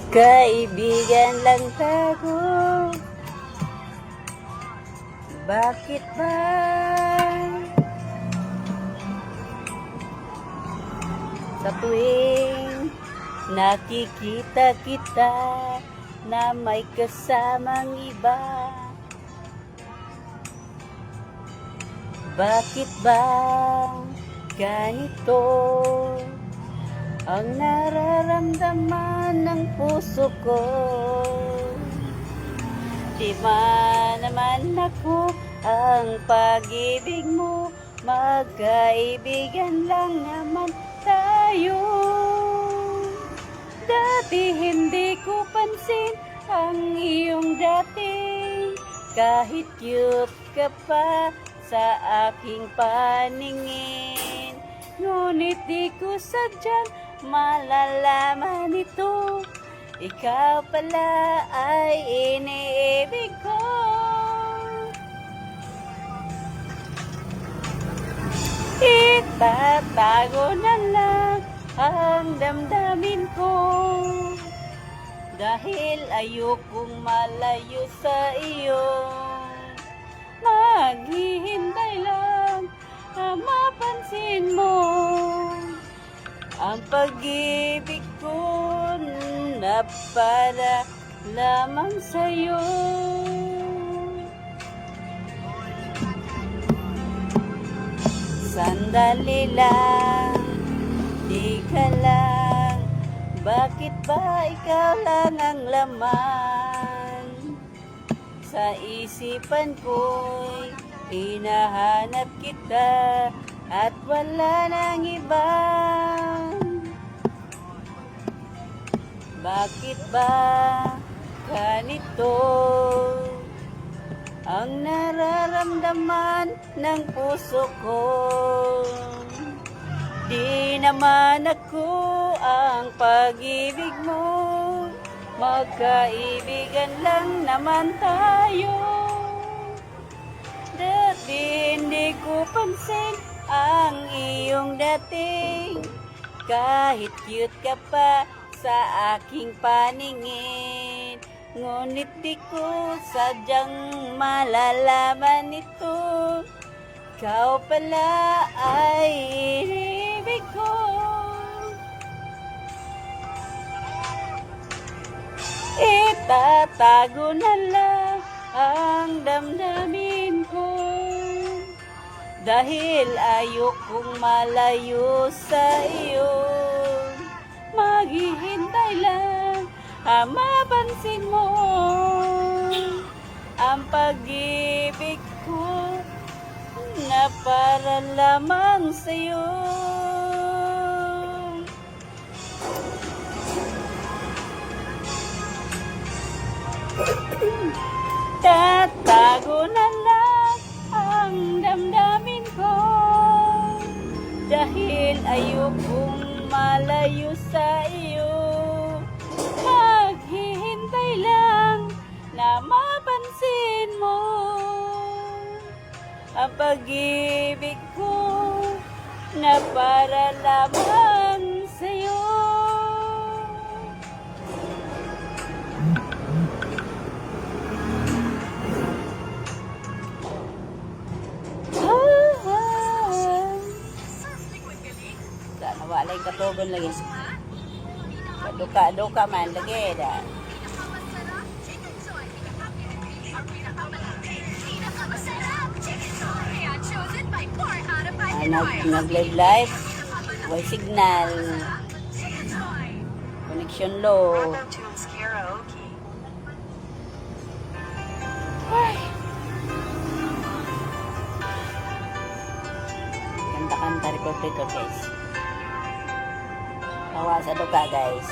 Kaibigan lang tayo. Bakit ba sa tuwing nakikita kita na may kasamang iba? Bakit ba ganito ang nararamdaman ng puso ko? Di ba naman ako ang pag-ibig mo? Magkaibigan lang naman tayo. Dati hindi ko pansin ang iyong dating, kahit cute ka pa sa aking paningin. Ngunit di ko sadyang malalaman ito, ikaw pala ay iniibig ko. Itatago na lang ang damdamin ko, dahil ayokong malayo sa iyo. Maghihintay lang na mapansin mo ang pag-ibig ko na para lamang sa'yo. Sandali lang, di ka lang, bakit ba ikaw lang ang laman? Sa isipan ko'y hinahanap kita at wala nang iba. Bakit ba ganito ang nararamdaman ng puso ko? Di naman ako ang pag-ibig mo, magkaibigan lang naman tayo. Dati hindi ko pansin ang iyong dating, kahit cute ka pa sa aking paningin. Ngunit di ko sadyang malalaman ito, ikaw pala ay iniibig ko. Itatago na lang ang damdamin ko, dahil ayokong malayo sa iyo. Maghihintay lang mapansin mo ang pag-ibig ko na para lamang sa'yo. Tatago na lang ang damdamin ko, dahil ayokong malayo sa iyo. Maghihintay lang na mapansin mo ang pag-ibig ko na para lamang sa'yo. Sana wala yung katugon lagi. Duka-duka man lagi dah. Nag-live, way signal, connection low. Ay. Kanta-kanta record guys. Tawa sa duka guys.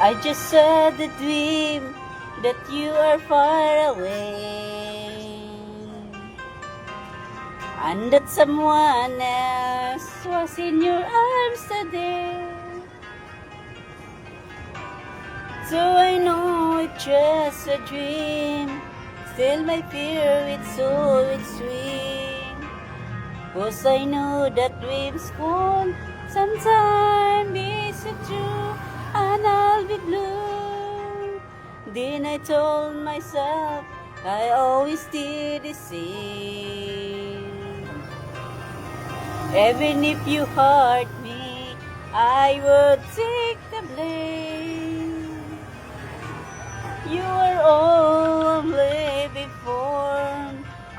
I just had a dream that you are far away. and that someone else was in your arms today. So I know it's just a dream, still my fear it's so extreme. 'Cause I know that dreams won't sometime be so true, and I'll be blue. Then I told myself I always did the same. Even if you hurt me, I would take the blame. You were all only before.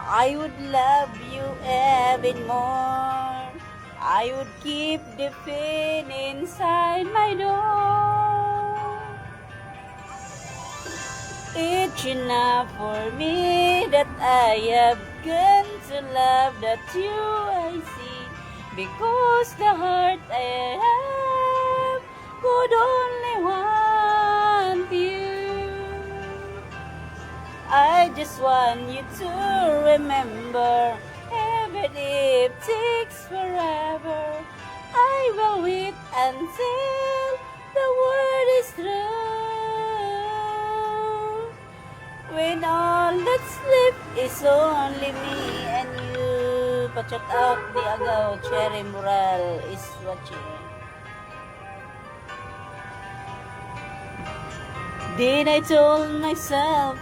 I would love you even more. I would keep the pain inside my door. It's enough for me that I have gone to love that you I see, because the heart I have could only want you. I just want you to remember, even if it takes forever, I will wait until the word is through. When all that's left is only me and you. Pa-check out the Agaw Cherry Moral is watching. Then I told myself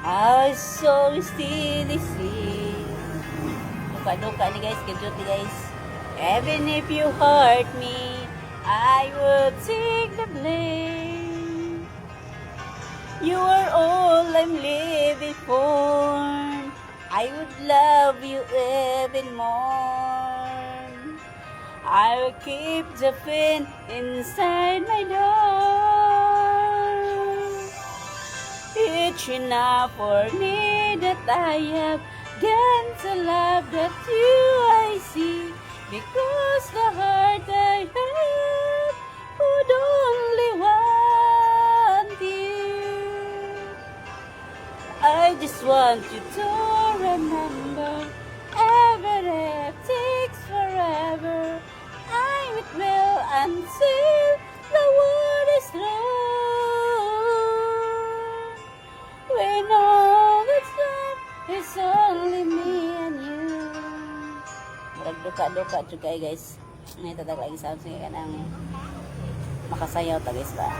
I so still see. Duka-duka ni guys, kajut ni guys. Even if you hurt me, I would take the blame. You are all I'm living for. I would love you even more. I will keep the pain inside my door. It's enough for me that I have gone to love that you I see, because the heart I have would only want you. I just want you to remember, even if it takes forever, I will until the world is through. When all that's left is only me and you. Murag duka-duka juga guys. May tatag lagi sa akin ka ng makasayaw ta guys ba.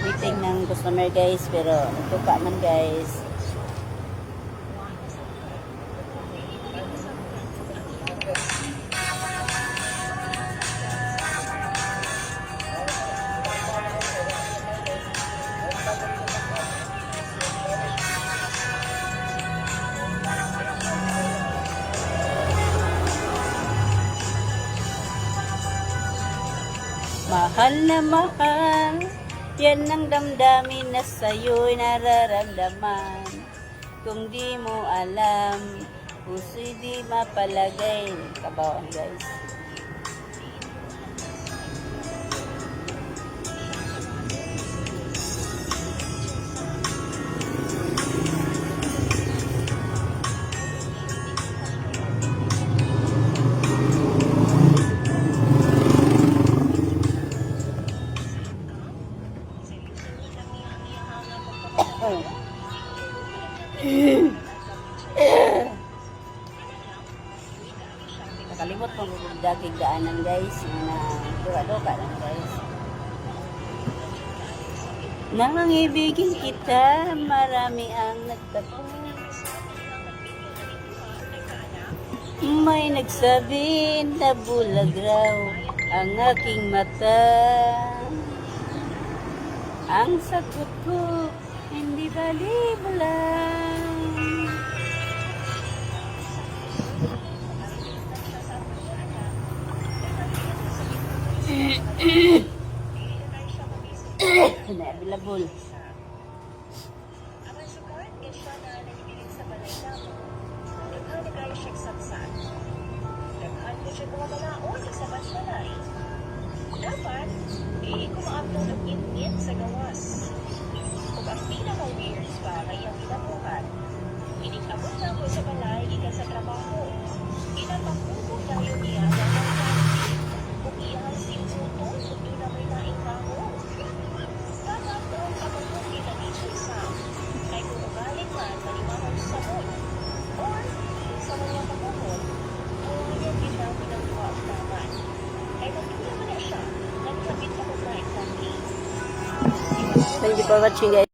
Meeting ng customer guys, pero nagtuka man guys. Mahal na mahal, yan ang damdamin na sa'yo'y nararamdaman. Kung di mo alam, puso'y di mapalagay. Kabawan guys. Nakalimot pang daging daanan guys, na duka-duka lang guys. Nang ibigin kita, marami ang nagtapos. May nagsabi na bulag raw ang aking mata. Ang sagot ko, hindi bali-bulang. Na-available. you for watching guys.